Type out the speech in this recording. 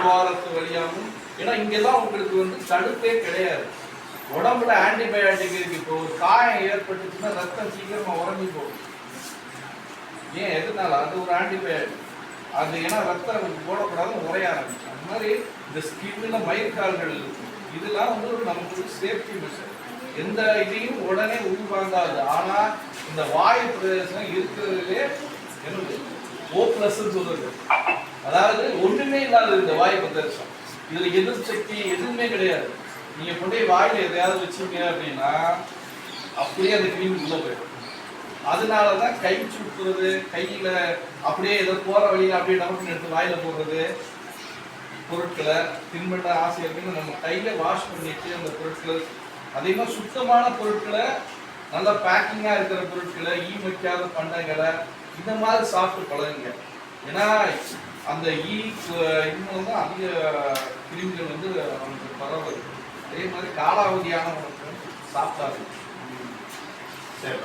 துவாரத்து வழியாகவும். ஏன்னா இங்கெல்லாம் உங்களுக்கு வந்து தடுப்பே கிடையாது. உடம்புல ஆன்டிபயோட்டிக் இருக்கு. இப்போ ஒரு காயம் ஏற்பட்டுச்சுன்னா ரத்தம் சீக்கிரமா உறைஞ்சி போகும். ஏன் எதுனால? அது ஒரு ஆன்டிபயோட்டிக். அது ஏன்னா ரத்தம் போடக்கூடாது, உரைய ஆரம்பிச்சு. அந்த மாதிரி இந்த ஸ்கின்ல மயிர்கால்கள் இதெல்லாம் வந்து நமக்கு ஒரு சேஃப்டி மெஷர். எந்த இதையும் உடனே உள்வாங்காது. ஆனா இந்த வாயு பிரதேசம் இருக்கிறதுலே என்னது O+ சொல்றது, அதாவது ஒண்ணுமே இல்லாத இந்த வாயு பிரதேசம். இதுல எதிர்ப்பு சக்தி எதுவுமே கிடையாது. நீங்க கொண்டே வாயில எதையாவது வச்சீங்க அப்படின்னா அப்படியே அந்த கிருமி உள்ள போயிடும். அதனாலதான் கை சுட்டுறது, கையில அப்படியே ஏதோ போற வழியில அப்படியே நமக்கு எடுத்து வாயில போடுறது, பொருட்களை தின்பண்ட ஆசை இருக்குன்னு நம்ம கையில வாஷ் பண்ணிட்டு அந்த பொருட்கள், அதே மாதிரி சுத்தமான பொருட்களை, நல்லா பேக்கிங்கா இருக்கிற பொருட்களை, வைக்காத பண்டங்களை இந்த மாதிரி சாப்பிட்டு பழகுங்க. ஏன்னா அந்த இன்னும் தான் அதிக கிருமிகள் வந்து நமக்கு பரவுது. அதே மாதிரி காலாவதியான உணவு சாப்பிட்டாரு. சரி.